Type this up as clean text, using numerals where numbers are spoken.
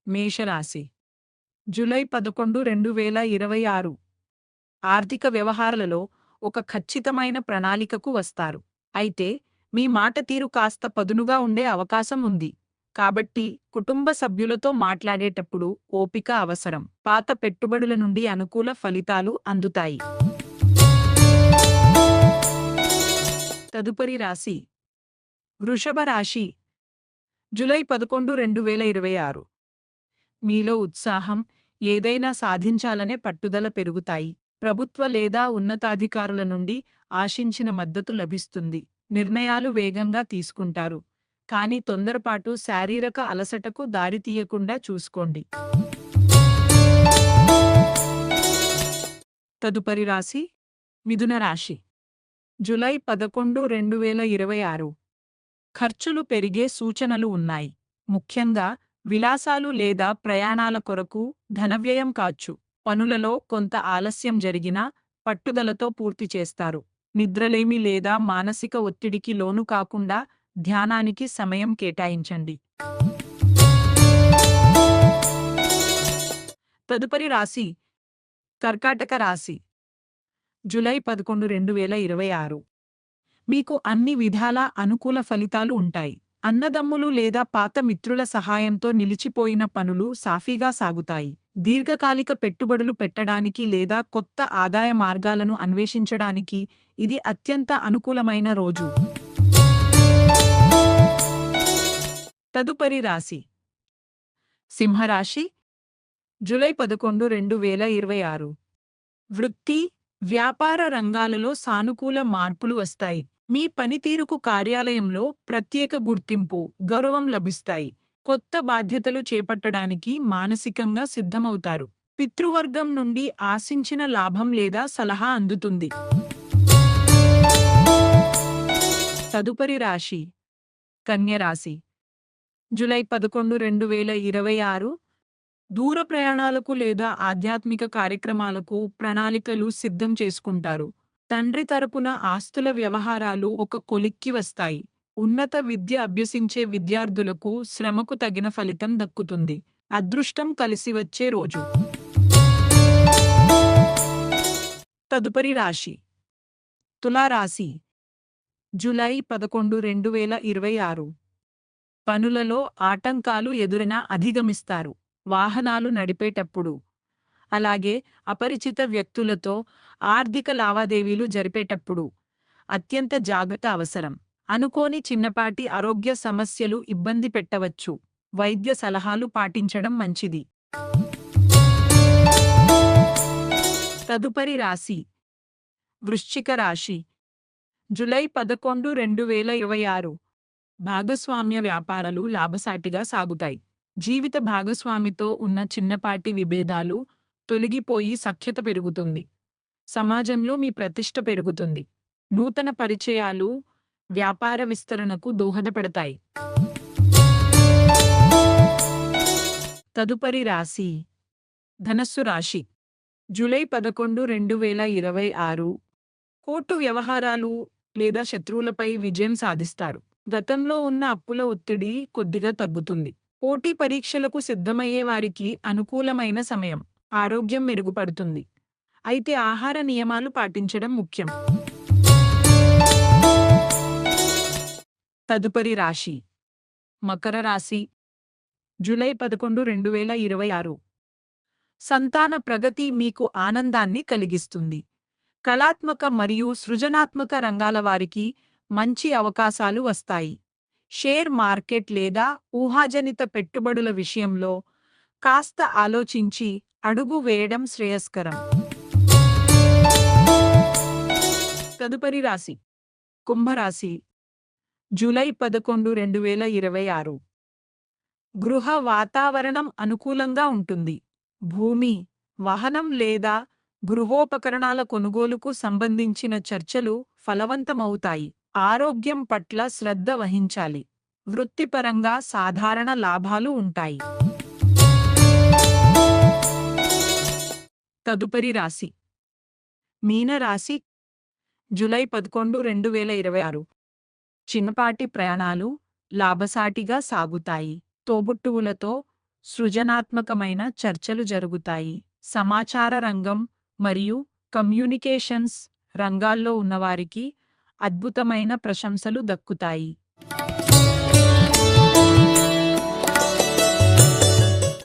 మేషరాశి జూలై 11, 2026 ఆర్థిక వ్యవహారాలలో ఒక ఖచ్చితమైన ప్రణాళికకు వస్తారు. అయితే మీ మాట తీరు కాస్త పదునుగా ఉండే అవకాశం ఉంది. కాబట్టి కుటుంబ సభ్యులతో మాట్లాడేటప్పుడు ఓపిక అవసరం. పాత పెట్టుబడుల నుండి అనుకూల ఫలితాలు అందుతాయి. తదుపరి రాశి వృషభ రాశి జూలై 11, 2026 మీలో ఉత్సాహం, ఏదైనా సాధించాలనే పట్టుదల పెరుగుతాయి. ప్రభుత్వ లేదా ఉన్నతాధికారుల నుండి ఆశించిన మద్దతు లభిస్తుంది. నిర్ణయాలు వేగంగా తీసుకుంటారు. కానీ తొందరపాటు శారీరక అలసటకు దారితీయకుండా చూసుకోండి. తదుపరి రాశి మిథున రాశి జూలై 11, 2026 ఖర్చులు పెరిగే సూచనలు ఉన్నాయి. ముఖ్యంగా విలాసాలు లేదా ప్రయాణాల కొరకు ధనవ్యయం కావచ్చు. పనులలో కొంత ఆలస్యం జరిగినా పట్టుదలతో పూర్తి చేస్తారు. నిద్రలేమి లేదా మానసిక ఒత్తిడికి లోను కాకుండా ధ్యానానికి సమయం కేటాయించండి. తదుపరి రాశి కర్కాటక రాశి జూలై 11, 2026 మీకు అన్ని విధాలా అనుకూల ఫలితాలు ఉంటాయి. అన్నదమ్ములు లేదా పాత మిత్రుల సహాయంతో నిలిచిపోయిన పనులు సాఫీగా సాగుతాయి. దీర్ఘకాలిక పెట్టుబడులు పెట్టడానికి లేదా కొత్త ఆదాయ మార్గాలను అన్వేషించడానికి ఇది అత్యంత అనుకూలమైన రోజు. తదుపరి రాశి సింహరాశి జూలై 11, 2026 వృత్తి, వ్యాపార రంగాలలో సానుకూల మార్పులు వస్తాయి. మీ పనితీరుకు కార్యాలయంలో ప్రత్యేక గుర్తింపు, గౌరవం లభిస్తాయి. కొత్త బాధ్యతలు చేపట్టడానికి మానసికంగా సిద్ధమవుతారు. పితృవర్గం నుండి ఆశించిన లాభం లేదా సలహా అందుతుంది. తదుపరి రాశి కన్య రాశి జూలై 11, 2026 దూర ప్రయాణాలకు లేదా ఆధ్యాత్మిక కార్యక్రమాలకు ప్రణాళికలు సిద్ధం చేసుకుంటారు. తండ్రి తరపున ఆస్తుల వ్యవహారాలు ఒక కొలిక్కి వస్తాయి. ఉన్నత విద్య అభ్యసించే విద్యార్థులకు శ్రమకు తగిన ఫలితం దక్కుతుంది. అదృష్టం కలిసి వచ్చే రోజు. తదుపరి రాశి తులారాశి జూలై 11, 2026 పనులలో ఆటంకాలు ఎదురైనా అధిగమిస్తారు. వాహనాలు నడిపేటప్పుడు అలాగే అపరిచిత వ్యక్తులతో ఆర్థిక లావాదేవీలు జరిపేటప్పుడు అత్యంత జాగ్రత్త అవసరం. అనుకోని చిన్నపాటి ఆరోగ్య సమస్యలు ఇబ్బంది పెట్టవచ్చు. వైద్య సలహాలు పాటించడం మంచిది. తదుపరి రాశి వృశ్చిక రాశి జూలై 11, 2026 భాగస్వామ్య వ్యాపారాలు లాభసాటిగా సాగుతాయి. జీవిత భాగస్వామితో ఉన్న చిన్నపాటి విభేదాలు తొలగిపోయి సఖ్యత పెరుగుతుంది. సమాజంలో మీ ప్రతిష్ట పెరుగుతుంది. నూతన పరిచయాలు వ్యాపార విస్తరణకు దోహదపడతాయి. తదుపరి రాశి ధనస్సు రాశి జూలై 11, 2026 కోర్టు వ్యవహారాలు లేదా శత్రువులపై విజయం సాధిస్తారు. గతంలో ఉన్న అప్పుల ఒత్తిడి కొద్దిగా తగ్గుతుంది. పోటీ పరీక్షలకు సిద్ధమయ్యే వారికి అనుకూలమైన సమయం. ఆరోగ్యం మెరుగుపడుతుంది. అయితే ఆహార నియమాలు పాటించడం ముఖ్యం. తదుపరి రాశి మకర రాశి జూలై 11, 2026 సంతాన ప్రగతి మీకు ఆనందాన్ని కలిగిస్తుంది. కళాత్మక మరియు సృజనాత్మక రంగాల వారికి మంచి అవకాశాలు వస్తాయి. షేర్ మార్కెట్ లేదా ఊహాజనిత పెట్టుబడుల విషయంలో కాస్త ఆలోచించి అడుగు వేయడం శ్రేయస్కరం. తదుపరి రాశి కుంభరాశి జూలై 11, 2026 గృహ వాతావరణం అనుకూలంగా ఉంటుంది. భూమి, వాహనం లేదా గృహోపకరణాల కొనుగోలుకు సంబంధించిన చర్చలు ఫలవంతమవుతాయి. ఆరోగ్యం పట్ల శ్రద్ధ వహించాలి. వృత్తిపరంగా సాధారణ లాభాలు ఉంటాయి. తదుపరి రాశి మీన రాశి జూలై 11, 2026 చిన్నపాటి ప్రయాణాలు లాభసాటిగా సాగుతాయి. తోబుట్టువులతో సృజనాత్మకమైన చర్చలు జరుగుతాయి. సమాచార రంగం మరియు కమ్యూనికేషన్స్ రంగాల్లో ఉన్నవారికి అద్భుతమైన ప్రశంసలు దక్కుతాయి.